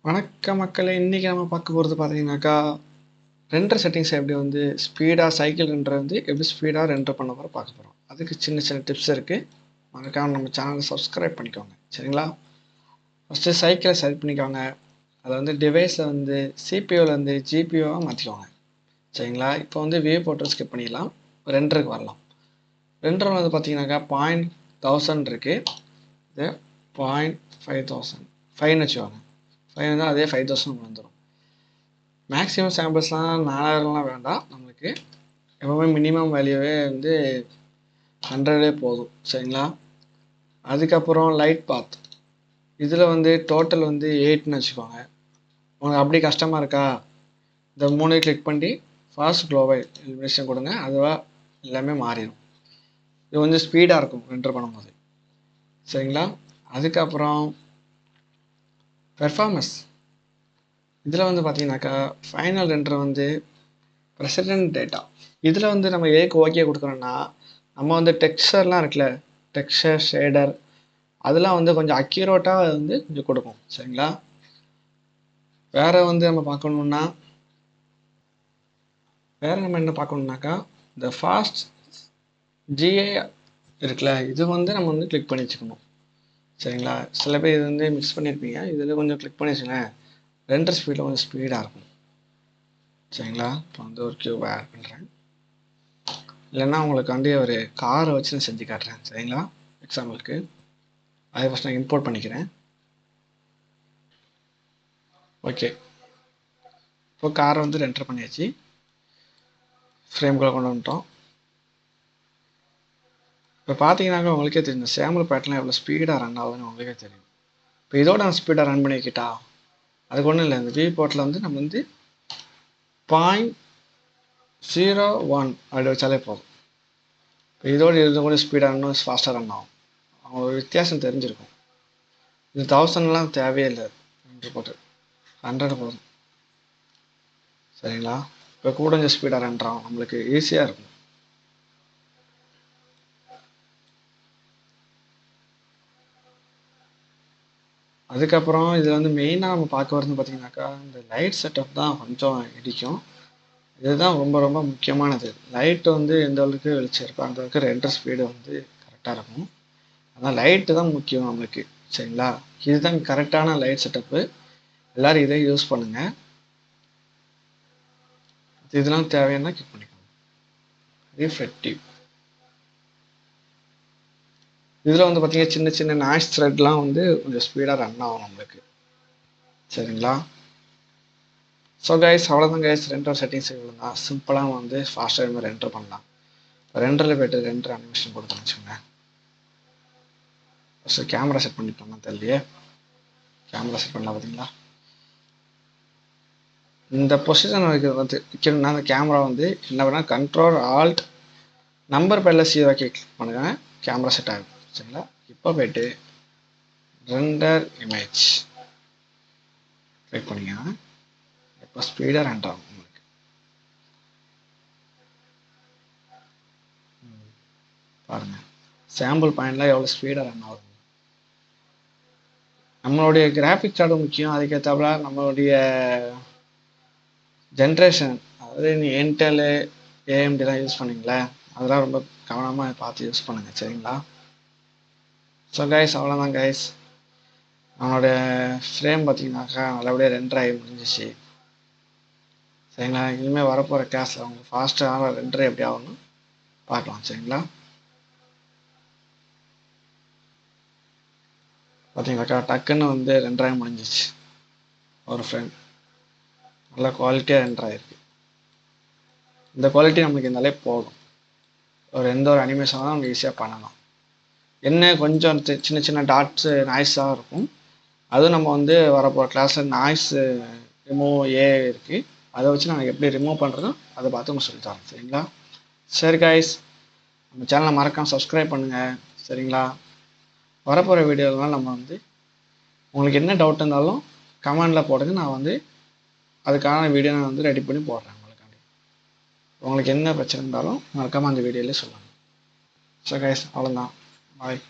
வணக்கம் மக்களே! இன்னைக்கு நம்ம பார்க்க போறது பார்த்தீங்கன்னாக்கா, ரெண்டர் செட்டிங்ஸ எப்படி வந்து ஸ்பீடா சைக்கிள் ரெண்டர வந்து எப்படி ஸ்பீடா ரெண்டர் பண்ண போறோம் பார்க்க போறோம். அதுக்கு சின்ன சின்ன டிப்ஸ் இருக்கு. மறக்காம நம்ம சேனல சப்ஸ்கிரைப் பண்ணிக்கோங்க. சரிங்களா? ஃபர்ஸ்ட்டு சைக்கிள செலக்ட் பண்ணிக்கோங்க. அத வந்து டிவைஸ வந்து சிபியூலேருந்து ஜிபியூவா மாத்திக்கோங்க. சரிங்களா? இப்போ வந்து வியூ போட்டு ஸ்கிப் பண்ணிடலாம். ரெண்டருக்கு வரலாம். ரெண்டர் வந்து பார்த்தீங்கன்னாக்கா, 0.1000 இருக்கு. இது 0.5000 5ன்னு வச்சுக்கோங்க. 5 இருந்தா அதே 5000 வந்துரும். மேக்ஸிமம் சாம்பிள்ஸ்லாம் 4000லாம் வேண்டாம். நம்மளுக்கு எப்பவுமே மினிமம் வேல்யூவே வந்து 100 போதும். சரிங்களா? அதுக்கப்புறம் லைட் பாத். இதில் வந்து டோட்டல் வந்து 8ன்னு வச்சுக்கோங்க. உங்களுக்கு அப்படி கஷ்டமாக இருக்கா? இந்த 3 கிளிக் பண்ணி ஃபாஸ்ட் க்ளோபல் இலுமினேஷன் கொடுங்க. அதுவாக எல்லாமே மாறிடும். இது கொஞ்சம் ஸ்பீடாக இருக்கும் ரெண்டர் பண்ணும்போது. சரிங்களா? அதுக்கப்புறம் பெர்ஃபார்மன்ஸ். இதில் வந்து பார்த்தீங்கன்னாக்கா ஃபைனல் ரெண்டர் வந்து ப்ரெசிடென்ட் டேட்டா. இதில் வந்து நம்ம ஏக்கு ஓகே கொடுக்குறோன்னா, நம்ம வந்து டெக்ஸ்சர்லாம் இருக்குல்ல, டெக்ஸ்சர், ஷேடர் அதெல்லாம் வந்து கொஞ்சம் அக்யூரேட்டாக வந்து கொஞ்சம் கொடுக்கும். சரிங்களா? வேறு வந்து நம்ம பார்க்கணுன்னா நம்ம என்ன பார்க்கணுன்னாக்கா, இந்த ஃபாஸ்ட் ஜிஏ இருக்குல்ல, இது வந்து நம்ம வந்து கிளிக் பண்ணி வச்சுக்கணும். சரிங்களா? சில பேர் இது வந்து மிக்ஸ் பண்ணியிருப்பீங்க. இதில் கொஞ்சம் கிளிக் பண்ணி வச்சுங்களேன், ரெண்டர் ஸ்பீடில் கொஞ்சம் ஸ்பீடாக இருக்கும். சரிங்களா? இப்போ வந்து ஒரு கியூப் ஆட் பண்ணுறேன். இல்லைன்னா உங்களுக்கு வந்து ஒரு காரை வச்சு நான் செஞ்சு காட்டுறேன். சரிங்களா? எக்ஸாம்பிளுக்கு அதை ஃபஸ்ட் நான் இம்போர்ட் பண்ணிக்கிறேன். ஓகே, இப்போ காரை வந்து ரெண்டர் பண்ணியாச்சு. ஃப்ரேம்குள்ளே கொண்டு வந்துட்டோம். இப்போ பார்த்தீங்கன்னாக்கா உங்களுக்கே தெரியும், சேம்பிள் பேட்டர்லாம் எவ்வளோ ஸ்பீடாக ரன் ஆகுதுன்னு உங்களுக்கே தெரியும். இப்போ இதோட நான் ஸ்பீடாக ரன் பண்ணி வைக்கிட்டா, அதுக்கு ஒன்றும் இல்லை. இந்த வியூ போர்ட்டில் வந்து நம்ம வந்து 0.01 அப்படி வச்சாலே போதும். இப்போ இதோடு இது கூட ஸ்பீடாக இன்னும் ஃபாஸ்ட்டாக ரன் ஆகும். அவங்களுக்கு வித்தியாசம் தெரிஞ்சிருக்கும். இது 1000லாம் தேவையே இல்லை. 100 போட்டு 100 போதும். சரிங்களா? இப்போ கூட கொஞ்சம் ஸ்பீடாக ரன் ஆகும், நம்மளுக்கு ஈஸியாக இருக்கும். அதுக்கப்புறம் இதில் வந்து மெயினாக நம்ம பார்க்க வரதுன்னு பார்த்தீங்கன்னாக்கா, இந்த லைட் செட்டப் தான் கொஞ்சம் இடிக்கும். இதுதான் ரொம்ப ரொம்ப முக்கியமானது. லைட் வந்து எந்த அளவுக்கு வெளிச்சம் இருக்கோ அந்த அளவுக்கு ரெண்டர் ஸ்பீடு வந்து கரெக்டாக இருக்கும். ஆனால் லைட்டு தான் முக்கியம் நம்மளுக்கு. சரிங்களா? இதுதான் கரெக்டான லைட் செட்டப்பு. எல்லோரும் இதை யூஸ் பண்ணுங்கள். இதெல்லாம் தேவையான கிளிக் பண்ணிக்கோங்க. ரிஃப்ளெக்டிவ். இதில் வந்து பார்த்தீங்கன்னா சின்ன சின்ன நாய்ஸ் த்ரெட்லாம் வந்து கொஞ்சம் ஸ்பீடாக ரன் ஆகும் நம்மளுக்கு. சரிங்களா? ஸோ கைஸ், அவ்வளோதான் கைஸ். ரெண்டர் செட்டிங்ஸ் இவ்வளோ தான் சிம்பிளாக வந்து ஃபாஸ்ட்டாக இது மாதிரி ரெண்டர் பண்ணலாம். ரெண்டரில் போய்ட்டு ரெண்டர் அனிமேஷன் கொடுத்தோன்னு வச்சுக்கோங்க. ஃபஸ்ட்டு கேமரா செட் பண்ணிட்டோம்னா தெரியலையே. கேமரா செட் பண்ணலாம். பார்த்தீங்களா? இந்த பொசிஷன் வைக்கணும்னா அந்த கேமரா வந்து என்ன பண்ணால் கண்ட்ரோல் ஆல்ட் நம்பர் பேரில் 0 கிளிக் பண்ணுங்க. கேமரா செட் ஆகும். சரிங்களா? இப்போ போய்ட்டு ரெண்டர் இமேஜ் கிளிக் பண்ணிங்கன்னா இப்போ ஸ்பீடாக ரெண்டர் ஆகும் உங்களுக்கு. பாருங்கள், சாம்பிள் பாயிண்ட்லாம் எவ்வளோ ஸ்பீடாக ரன் ஆகுது. நம்மளுடைய கிராஃபிக்ஸ் கார்டு முக்கியம். அதுக்கேற்றாப்புல நம்மளுடைய ஜென்ரேஷன், அதாவது நீ இன்டெல் ஏஎம்டிலாம் யூஸ் பண்ணீங்களே, அதெல்லாம் ரொம்ப கவனமாக பார்த்து யூஸ் பண்ணுங்கள். சரிங்களா? ஸோ கைஸ், அவ்வளோதான் கைஸ். நம்மளுடைய ஃப்ரேம் பார்த்தீங்கன்னாக்கா நல்லபடியாக ரெண்டர் ஆகி முடிஞ்சிச்சு. சரிங்களா? இனிமேல் வரப்போகிற கிளாஸில் அவங்க ஃபாஸ்ட்டாக ரெண்டர் எப்படி ஆகணும் பார்க்கலாம். சரிங்களா? பார்த்தீங்கன்னாக்கா டக்குன்னு வந்து ரெண்டராகி முடிஞ்சிச்சு. ஒரு ஃப்ரேம் நல்லா குவாலிட்டியாக ரெண்டர் ஆகிருக்கு. இந்த குவாலிட்டி நம்மளுக்கு இருந்தாலே போதும். எந்த ஒரு அனிமேஷனாக நம்ம ஈஸியாக பண்ணலாம். என்ன கொஞ்சம் சின்ன சின்ன டாட்ஸு நாய்ஸாக இருக்கும். அதுவும் நம்ம வந்து வரப்போகிற கிளாஸில் நாய்ஸு ரிமூவ் இருக்குது. அதை வச்சு நாங்கள் எப்படி ரிமூவ் பண்ணுறதும் அதை பார்த்து நம்ம சொல்லித்தரோம். சரிங்களா? சரி கைஸ், நம்ம சேனலை மறக்காமல் சப்ஸ்கிரைப் பண்ணுங்கள். சரிங்களா? வரப்போகிற வீடியோலாம் நம்ம வந்து உங்களுக்கு என்ன டவுட் இருந்தாலும் கமெண்டில் போடுங்க. நான் வந்து அதுக்கான வீடியோ நான் வந்து ரெடி பண்ணி போடுறேன் உங்களுக்காண்டி. உங்களுக்கு என்ன பிரச்சனை இருந்தாலும் மறக்காமல் அந்த வீடியோலேயே சொல்லுங்கள். ஸோ கைஸ், அவ்வளோதான். பாய்.